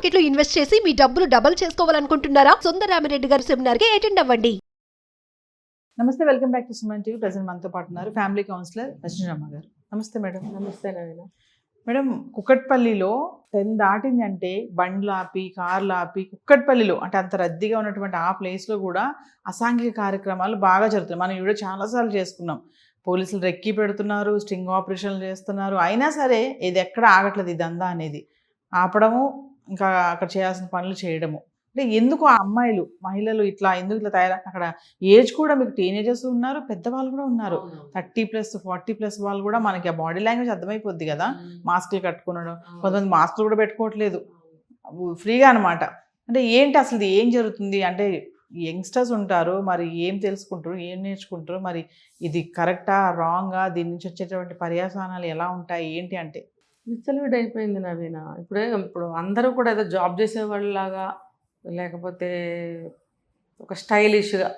Market లో invest చేసి మీ డబ్బులు డబుల్ చేసుకోవాలనుకుంటున్నారా? సుందరరామిరెడ్డి గారి సెమినార్ కి అటెండ్ అవ్వండి. నమస్తే, welcome back to Suman TV. Present మనతో పాటు ఉన్నారు ఫ్యామిలీ కౌన్సిలర్ రజనీరమ్మ గారు. నమస్తే మేడం. నమస్తే నవీన. మేడం, కుక్కట్పల్లిలో 10 దాటింది అంటే బండ్లు ఆపి కార్లు ఆపి కుక్కట్పల్లిలో అంటే అంత రద్దీగా ఉన్నటువంటి ఆ ప్లేస్లో కూడా అసాంఘిక కార్యక్రమాలు బాగా జరుగుతున్నాయి. మనం ఇవిడ చాలాసార్లు చేసుకున్నాం. పోలీసులు రెక్కి పెడుతున్నారు, స్టింగ్ ఆపరేషన్లు చేస్తున్నారు. అయినా సరే ఇది ఎక్కడ ఆగట్లేదు. ఈ దందా అనేది ఆపడము, ఇంకా అక్కడ చేయాల్సిన పనులు చేయడము. అంటే ఎందుకు ఆ అమ్మాయిలు మహిళలు ఎందుకు ఇట్లా తయారు? అక్కడ ఏజ్ కూడా మీకు టీనేజర్స్ ఉన్నారు, పెద్దవాళ్ళు కూడా ఉన్నారు. 30+ 40+ వాళ్ళు కూడా మనకి ఆ బాడీ లాంగ్వేజ్ అర్థమైపోద్ది కదా. మాస్కులు కట్టుకునడం, కొంతమంది మాస్కులు కూడా పెట్టుకోవట్లేదు, ఫ్రీగా అనమాట. అంటే ఏంటి అసలు ఇది ఏం జరుగుతుంది? అంటే యంగ్స్టర్స్ ఉంటారు, మరి ఏం తెలుసుకుంటారు, ఏం నేర్చుకుంటారు, మరి ఇది కరెక్టా రాంగా, దీని నుంచి వచ్చేటువంటి పర్యావసానాలు ఎలా ఉంటాయి ఏంటి అంటే విచ్చలవిడి అయిపోయింది నవీన. ఇప్పుడు అందరూ కూడా ఏదో జాబ్ చేసేవాళ్ళలాగా, లేకపోతే ఒక స్టైలిష్గా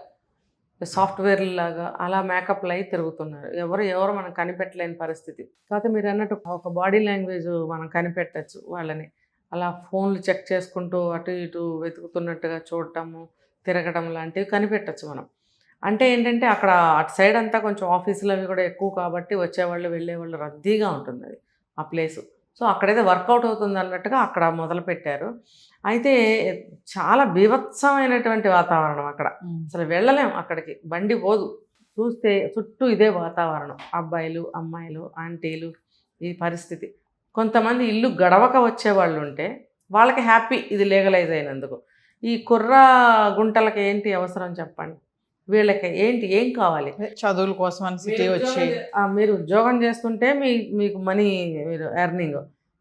సాఫ్ట్వేర్ లాగా అలా మేకప్లు అయి తిరుగుతున్నారు. ఎవరు మనం కనిపెట్టలేని పరిస్థితి. కాకపోతే మీరు అన్నట్టు ఒక బాడీ లాంగ్వేజ్ మనం కనిపెట్టచ్చు వాళ్ళని. అలా ఫోన్లు చెక్ చేసుకుంటూ అటు ఇటు వెతుకుతున్నట్టుగా చూడటము, తిరగడం లాంటివి కనిపెట్టచ్చు మనం. అంటే ఏంటంటే అక్కడ అటు సైడ్ అంతా కొంచెం ఆఫీసులు అవి కూడా ఎక్కువ కాబట్టి వచ్చేవాళ్ళు వెళ్ళేవాళ్ళు రద్దీగా ఉంటుంది అది ఆ ప్లేసు. సో అక్కడైతే వర్కౌట్ అవుతుంది అన్నట్టుగా అక్కడ మొదలుపెట్టారు. అయితే చాలా బీభత్సమైనటువంటి వాతావరణం అక్కడ. అసలు వెళ్ళలేం అక్కడికి, బండి పోదు. చూస్తే చుట్టూ ఇదే వాతావరణం, అబ్బాయిలు అమ్మాయిలు ఆంటీలు, ఈ పరిస్థితి. కొంతమంది ఇల్లు గడవక వచ్చేవాళ్ళు ఉంటే వాళ్ళకి హ్యాపీ ఇది లీగలైజ్ అయినందుకు. ఈ కుర్ర గుంటలకి ఏంటి అవసరం చెప్పండి? వీళ్ళకి ఏం కావాలి? చదువుల కోసం అని సిటీ వచ్చి మీరు ఉద్యోగం చేస్తుంటే మీకు మనీ, మీరు ఎర్నింగ్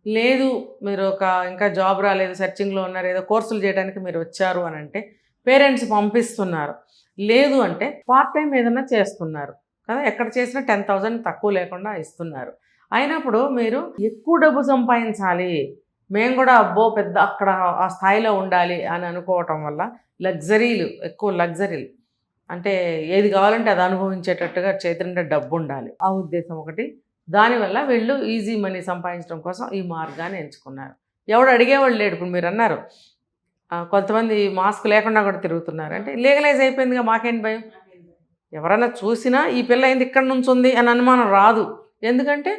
లేదు, మీరు ఇంకా జాబ్ రాలేదు, సెర్చింగ్లో ఉన్నారు, ఏదో కోర్సులు చేయడానికి మీరు వచ్చారు అని అంటే పేరెంట్స్ పంపిస్తున్నారు. లేదు అంటే పార్ట్ టైం ఏదైనా చేస్తున్నారు కదా, ఎక్కడ చేసినా 10,000 తక్కువ లేకుండా ఇస్తున్నారు. అయినప్పుడు మీరు ఎక్కువ డబ్బు సంపాదించాలి, మేము కూడా అబ్బో పెద్ద అక్కడ ఆ స్థాయిలో ఉండాలి అని అనుకోవటం వల్ల లగ్జరీలు, ఎక్కువ లగ్జరీలు, అంటే ఏది కావాలంటే అది అనుభవించేటట్టుగా చేతినిండా డబ్బు ఉండాలి, ఆ ఉద్దేశం ఒకటి. దానివల్ల వీళ్ళు ఈజీ మనీ సంపాదించడం కోసం ఈ మార్గాన్ని ఎంచుకున్నారు. ఎవడు అడిగేవాళ్ళు లేడు. ఇప్పుడు మీరు అన్నారు కొంతమంది మాస్క్ లేకుండా కూడా తిరుగుతున్నారు అంటే లీగలైజ్ అయిపోయిందిగా, మాకేంటి భయం? ఎవరైనా చూసినా ఈ పిల్ల ఏంది ఇక్కడ నుంచి ఉంది అని అనుమానం రాదు. ఎందుకంటే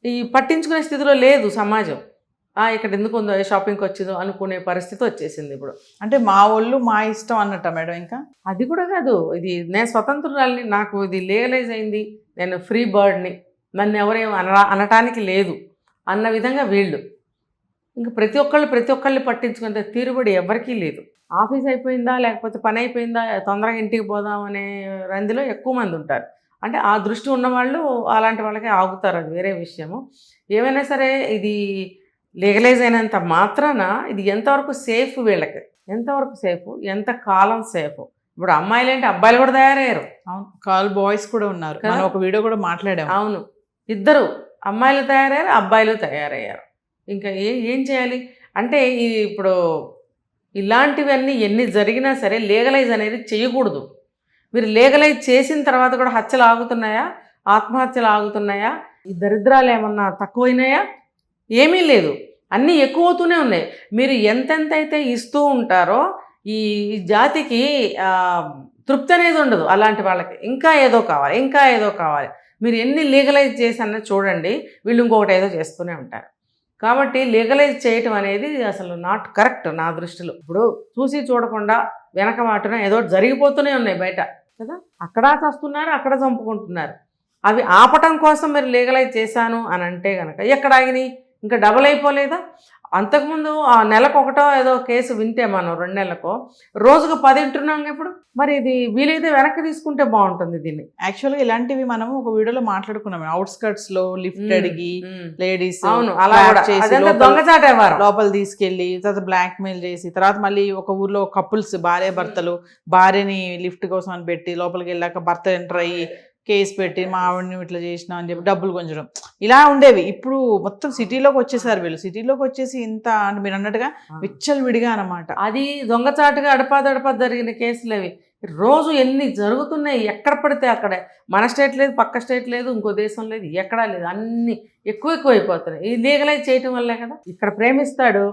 ఈ పట్టించుకునే స్థితిలో లేదు సమాజం. ఇక్కడ ఎందుకు ఉందో, షాపింగ్కి వచ్చిందో అనుకునే పరిస్థితి వచ్చేసింది ఇప్పుడు. అంటే మా వాళ్ళు మా ఇష్టం అన్నట్ట మేడం. ఇంకా అది కూడా కాదు, ఇది నేను స్వతంత్రురాలిని, నాకు ఇది లీగలైజ్ అయింది, నేను ఫ్రీ బర్డ్ని, నన్ను ఎవరేం అనటానికి లేదు అన్న విధంగా వీళ్ళు. ఇంకా ప్రతి ఒక్కళ్ళు పట్టించుకునే తీరుబడి ఎవరికీ లేదు. ఆఫీస్ అయిపోయిందా, లేకపోతే పని అయిపోయిందా, తొందరగా ఇంటికి పోదాం అనే రందిలో ఎక్కువ మంది ఉంటారు. అంటే ఆ దృష్టి ఉన్నవాళ్ళు అలాంటి వాళ్ళకి ఆగుతారు, అది వేరే విషయము. ఏమైనా సరే ఇది లీగలైజ్ అయినంత మాత్రాన ఇది ఎంతవరకు సేఫ్, వీళ్ళకి ఎంతవరకు సేఫ్, ఎంత కాలం సేఫ్? ఇప్పుడు అమ్మాయిలు ఏంటి, అబ్బాయిలు కూడా తయారయ్యారు. అవును, కాల్ బాయ్స్ కూడా ఉన్నారు. మనం ఒక వీడియో కూడా మాట్లాడాము. అవును, ఇద్దరు అమ్మాయిలు తయారయ్యారు, అబ్బాయిలు తయారయ్యారు. ఇంకా ఏం చేయాలి అంటే ఇప్పుడు ఇలాంటివన్నీ ఎన్ని జరిగినా సరే లీగలైజ్ అనేది చేయకూడదు. మీరు లీగలైజ్ చేసిన తర్వాత కూడా హత్యలు ఆగుతున్నాయా, ఆత్మహత్యలు ఆగుతున్నాయా, ఈ దరిద్రాలు ఏమన్నా తక్కువైనాయా? ఏమీ లేదు, అన్నీ ఎక్కువ అవుతూనే ఉన్నాయి. మీరు ఎంతెంత అయితే ఇస్తూ ఉంటారో ఈ జాతికి తృప్తి అనేది ఉండదు. అలాంటి వాళ్ళకి ఇంకా ఏదో కావాలి. మీరు ఎన్ని లీగలైజ్ చేసన్నా చూడండి, వీళ్ళు ఇంకొకటి ఏదో చేస్తూనే ఉంటారు. కాబట్టి లీగలైజ్ చేయటం అనేది అసలు నాట్ కరెక్ట్ నా దృష్టిలో. ఇప్పుడు చూసి చూడకుండా వెనక మాటున ఏదో జరిగిపోతూనే ఉన్నాయి బయట కదా. అక్కడ చస్తున్నారు, అక్కడ చంపుకుంటున్నారు. అవి ఆపటం కోసం మీరు లీగలైజ్ చేశాను అని అంటే కనుక ఎక్కడ ఆగినాయి? ఇంకా డబల్ అయిపోలేదా? అంతకుముందు ఆ నెలకు ఒకటో ఏదో కేసు వింటే మనం 2 నెలలకో, రోజుకు 10 వింటున్నాం. ఇప్పుడు మరి ఇది వీలైతే వెనక్కి తీసుకుంటే బాగుంటుంది దీన్ని. యాక్చువల్గా ఇలాంటివి మనం ఒక వీడియోలో మాట్లాడుకున్నాం. అవుట్స్కట్స్ లో లిఫ్ట్ అడిగి లేడీస్ దొంగచాట లోపల తీసుకెళ్లి తర్వాత బ్లాక్ మెయిల్ చేసి, తర్వాత మళ్ళీ ఒక ఊర్లో కపుల్స్ భార్య భర్తలు భార్యని లిఫ్ట్ కోసం అని పెట్టి లోపలికి వెళ్ళాక భర్త ఎంటర్ అయ్యి కేసు పెట్టి మా ఆవిడని ఇట్లా చేసినా అని చెప్పి డబ్బులు కొంచడం ఇలా ఉండేవి. ఇప్పుడు మొత్తం సిటీలోకి వచ్చేసారు వీళ్ళు. సిటీలోకి వచ్చేసి ఇంత అంటే మీరు అన్నట్టుగా విచ్చలవిడిగా అనమాట. అది దొంగచాటుగా అడపాదడపా జరిగిన కేసులు అవి. రోజు ఎన్ని జరుగుతున్నాయి, ఎక్కడ పడితే అక్కడే. మన స్టేట్ లేదు, పక్క స్టేట్ లేదు, ఇంకో దేశం లేదు, ఎక్కడా లేదు, అన్నీ ఎక్కువ అయిపోతున్నాయి. ఈ లీగలైజ్ చేయటం వల్లే కదా. ఇక్కడ ప్రేమిస్తాడు,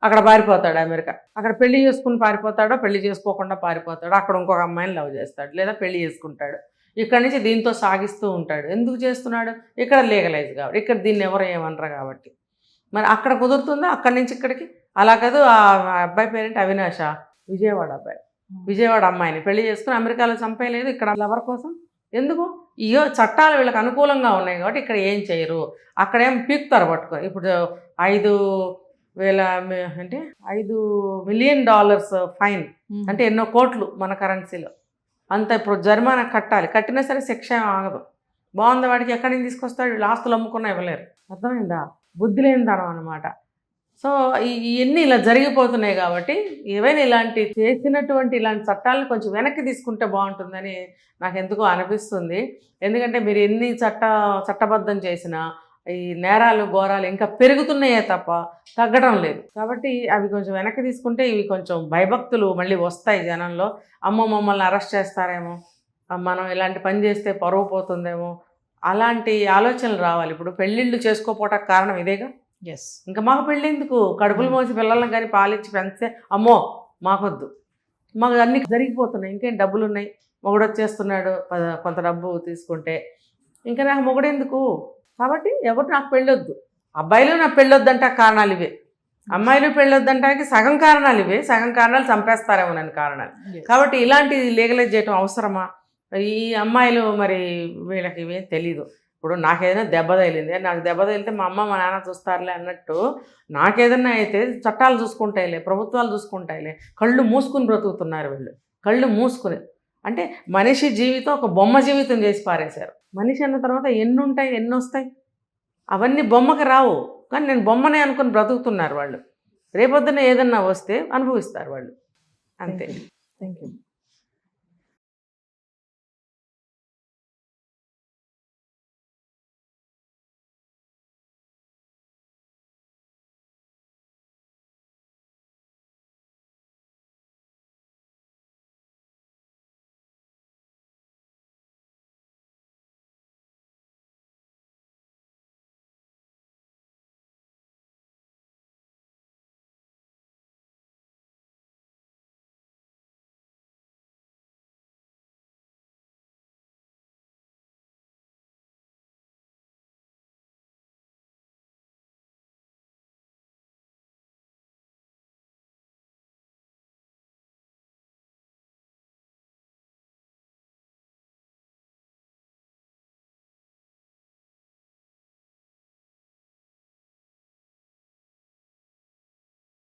అక్కడ పారిపోతాడు అమెరికా. అక్కడ పెళ్లి చేసుకుని పారిపోతాడో, పెళ్లి చేసుకోకుండా పారిపోతాడో, అక్కడ ఇంకొక అమ్మాయిని లవ్ చేస్తాడు లేదా పెళ్లి చేసుకుంటాడు. ఇక్కడ నుంచి దీంతో సాగిస్తూ ఉంటాడు. ఎందుకు చేస్తున్నాడు? ఇక్కడ లీగలైజ్ కాబట్టి, ఇక్కడ దీన్ని ఎవరు ఏమనరు కాబట్టి. మరి అక్కడ కుదురుతుందా? అక్కడి నుంచి ఇక్కడికి అలా కాదు. ఆ అబ్బాయి పేరేంటి, అవినాష, విజయవాడ అబ్బాయి, విజయవాడ అమ్మాయిని పెళ్లి చేసుకుని అమెరికాలో చంపేయలేదు. ఇక్కడ లవర్ కోసం ఎందుకు? ఇయో చట్టాలు వీళ్ళకి అనుకూలంగా ఉన్నాయి కాబట్టి ఇక్కడ ఏం చేయరు. అక్కడేం పీకుతారు పట్టుకొని. ఇప్పుడు 5 మిలియన్ డాలర్స్ ఫైన్ అంటే ఎన్నో కోట్లు మన కరెన్సీలో. అంత ఇప్పుడు జరిమానా కట్టాలి. కట్టినా సరే శిక్ష ఏం ఆగదు. బాగుంది వాడికి, ఎక్కడి నుంచి తీసుకొస్తాడు? వీళ్ళు ఆస్తులు అమ్ముకున్నా ఇవ్వలేరు. అర్థమైందా? బుద్ధి లేనితనం అనమాట. సో ఇవన్నీ ఇలా జరిగిపోతున్నాయి కాబట్టి ఏవైనా చేసినటువంటి ఇలాంటి చట్టాలను కొంచెం వెనక్కి తీసుకుంటే బాగుంటుందని నాకు ఎందుకో అనిపిస్తుంది. ఎందుకంటే మీరు ఎన్ని చట్టబద్ధం చేసినా ఈ నేరాలు ఘోరాలు ఇంకా పెరుగుతున్నాయే తప్ప తగ్గడం లేదు. కాబట్టి అవి కొంచెం వెనక్కి తీసుకుంటే ఇవి కొంచెం భయభక్తులు మళ్ళీ వస్తాయి జనంలో. అమ్మో మమ్మల్ని అరెస్ట్ చేస్తారేమో, మనం ఇలాంటి పని చేస్తే పరువు పోతుందేమో, అలాంటి ఆలోచనలు రావాలి. ఇప్పుడు పెళ్ళిళ్ళు చేసుకోపోవటానికి కారణం ఇదేగా. ఎస్, ఇంకా మాకు పెళ్ళి ఎందుకు? కడుపులు మోసి పిల్లలను కానీ పాలిచ్చి పెంచితే అమ్మో మాకొద్దు, మాకు అన్నీ జరిగిపోతున్నాయి. ఇంకేం డబ్బులు ఉన్నాయి, మొగుడు వచ్చేస్తున్నాడు, కొంత డబ్బు తీసుకుంటే ఇంకా నాకు మొగుడు ఎందుకు? కాబట్టి ఎవరు నాకు పెళ్ళొద్దు. అబ్బాయిలు నాకు పెళ్ళొద్దంటే కారణాలు ఇవే, అమ్మాయిలు పెళ్ళొద్దంటానికి సగం కారణాలు ఇవే, సగం కారణాలు చంపేస్తారేమో నన్ను కారణాలు. కాబట్టి ఇలాంటి లీగలైజ్ చేయటం అవసరమా? ఈ అమ్మాయిలు మరి వీళ్ళకి ఇవే తెలీదు. ఇప్పుడు నాకేదైనా దెబ్బ తగిలింది, నాకు దెబ్బ తగిలితే మా అమ్మ మా నాన్న చూస్తారులే అన్నట్టు నాకేదన్నా అయితే చట్టాలు చూసుకుంటాయిలే, ప్రభుత్వాలు చూసుకుంటాయిలే. కళ్ళు మూసుకుని బ్రతుకుతున్నారు వీళ్ళు, కళ్ళు మూసుకుని. అంటే మనిషి జీవితం ఒక బొమ్మ జీవితం చేసి పారేశారు. మనిషి అన్న తర్వాత ఎన్ని ఉంటాయి, ఎన్ని వస్తాయి, అవన్నీ బొమ్మకి రావు. కానీ నేను బొమ్మనే అనుకుని బ్రతుకుతున్నారు వాళ్ళు. రేపొద్దున ఏదన్నా వస్తే అనుభవిస్తారు వాళ్ళు, అంతే. Thank you.